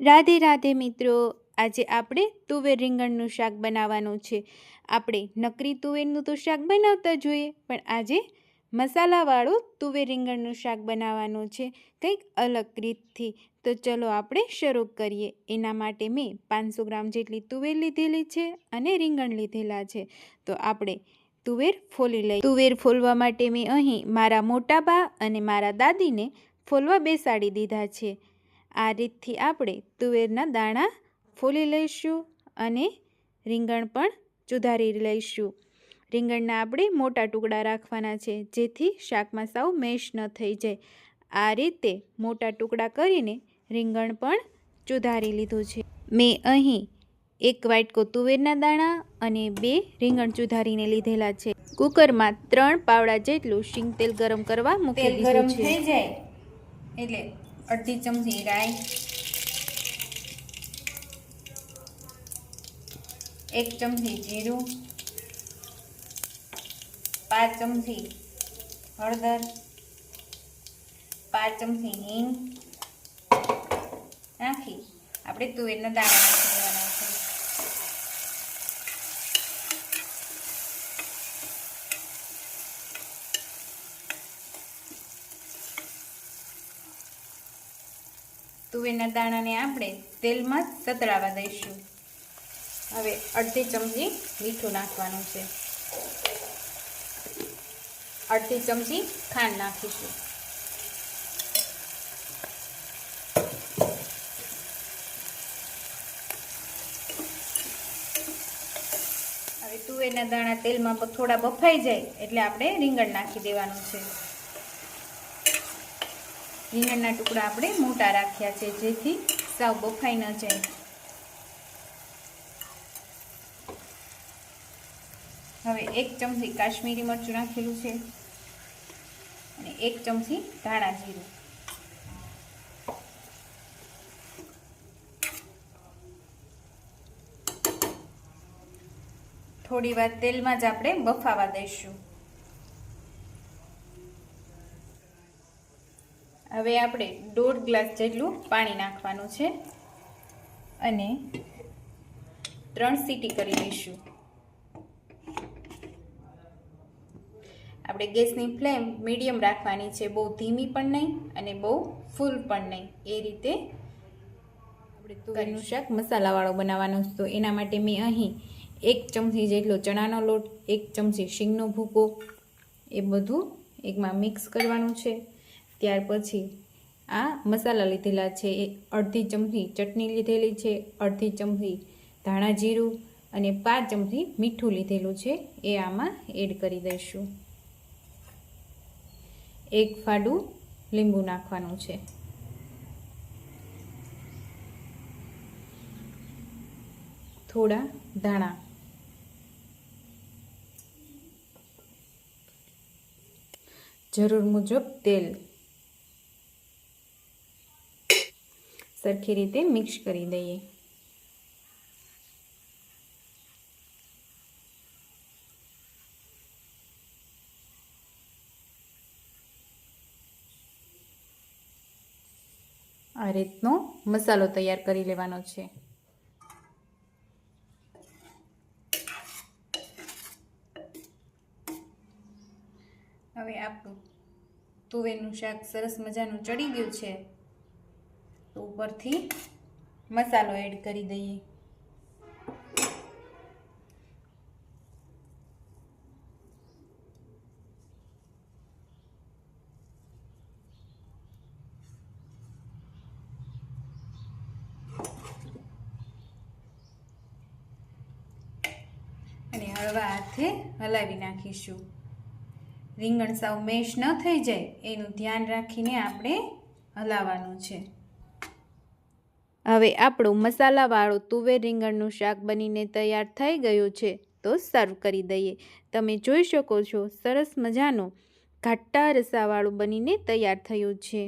રાધે રાધે મિત્રો, આજે આપણે તુવેર રીંગણનું શાક બનાવવાનું છે। આપણે નકરી તુવેરનું તો શાક બનાવતા જોઈએ, પણ આજે મસાલાવાળું તુવેર રીંગણનું શાક બનાવવાનું છે, કંઈક અલગ રીતથી। તો ચલો આપણે શરૂ કરીએ। એના માટે મેં 500 ગ્રામ જેટલી તુવેર લીધેલી છે અને રીંગણ લીધેલા છે। તો આપણે તુવેર ફોલી લઈએ। તુવેર ફોલવા માટે મેં અહીં મારા મોટા બા અને મારા દાદીને ફોલવા બેસાડી દીધા છે। આ રીતથી આપણે તુવેરના દાણા ફોલી લઈશું અને રીંગણ પણ ચુધારી લઈશું। રીંગણના આપણે મોટા ટુકડા રાખવાના છે, જેથી શાકમાં સાવ મેશ ન થઈ જાય। આ રીતે મોટા ટુકડા કરીને રીંગણ પણ ચુધારી લીધું છે। મેં અહીં 1 વાટકો તુવેરના દાણા અને 2 રીંગણ ચુધારીને લીધેલા છે। કુકરમાં 3 પાવડા જેટલું શીંગ તેલ ગરમ કરવા મૂકી દીધું છે। તેલ ગરમ થઈ જાય એટલે અડધી ચમચી રાઈ, 1 ચમચી જીરું, 5 ચમચી હળદર, 5 ચમચી હિંગ નાખી આપણે તુવેરના દાણા નાખી દેવાના છે। તુવેરના દાણાને આપણે તેલમાં સતળાવા દઈશું। હવે અડધી ચમચી મીઠું નાખવાનું છે, અડધી ચમચી ખાંડ નાખીશું। હવે તુવેરના દાણા તેલમાં થોડા બફાઈ જાય એટલે આપણે રીંગણ નાખી દેવાનું છે। રીંગણના ટુકડા આપણે મોટા રાખ્યા છે, જેથી સાવ બફાઈ ન જાય। હવે 1 ચમચી કાશ્મીરી મરચું નાખેલું છે અને 1 ચમચી ધાણા જીરું। થોડી વાર તેલમાં જ આપણે બફાવા દઈશું। હવે આપણે 1.5 ગ્લાસ જેટલું પાણી નાખવાનું છે અને 3 સીટી કરી લઈશું। આપણે ગેસની ફ્લેમ મીડિયમ રાખવાની છે, બહુ ધીમી પણ નહીં અને બહુ ફૂલ પણ નહીં। એ રીતે આપણે તુવેરનું શાક મસાલાવાળો બનાવવાનો છે। તો એના માટે મેં અહીં 1 ચમચી જેટલો ચણાનો લોટ, 1 ચમચી શીંગનો ભૂકો, એ બધું એકમાં મિક્સ કરવાનું છે। ત્યાર પછી આ મસાલા લીધેલા છે, એ અડધી ચમચી ચટણી લીધેલી છે, અડધી ચમચી ધાણા જીરું અને 5 ચમચી મીઠું લીધેલું છે, એ આમાં એડ કરી દઈશું। 1 ફાડું લીંબુ નાખવાનું છે। થોડા ધાણા, જરૂર મુજબ તેલ, સરખી રીતે મિક્સ કરી દઈએ। આ રીતનો મસાલો તૈયાર કરી લેવાનો છે। હવે આપણું તુવેરનું શાક સરસ મજાનું ચડી ગયું છે, તો ઉપરથી મસાલો એડ કરી દઈએ। અને હળવા હાથે હલાવી નાખીશું। રીંગણ સાવ મેશ ન થઈ જાય એનું ધ્યાન રાખીને આપણે હલાવવાનું છે। હવે આપણું મસાલાવાળું તુવેર રીંગણનું શાક બનીને તૈયાર થઈ ગયું છે, તો સર્વ કરી દઈએ। તમે જોઈ શકો છો સરસ મજાનું ઘાટા રસાવાળું બનીને તૈયાર થયું છે।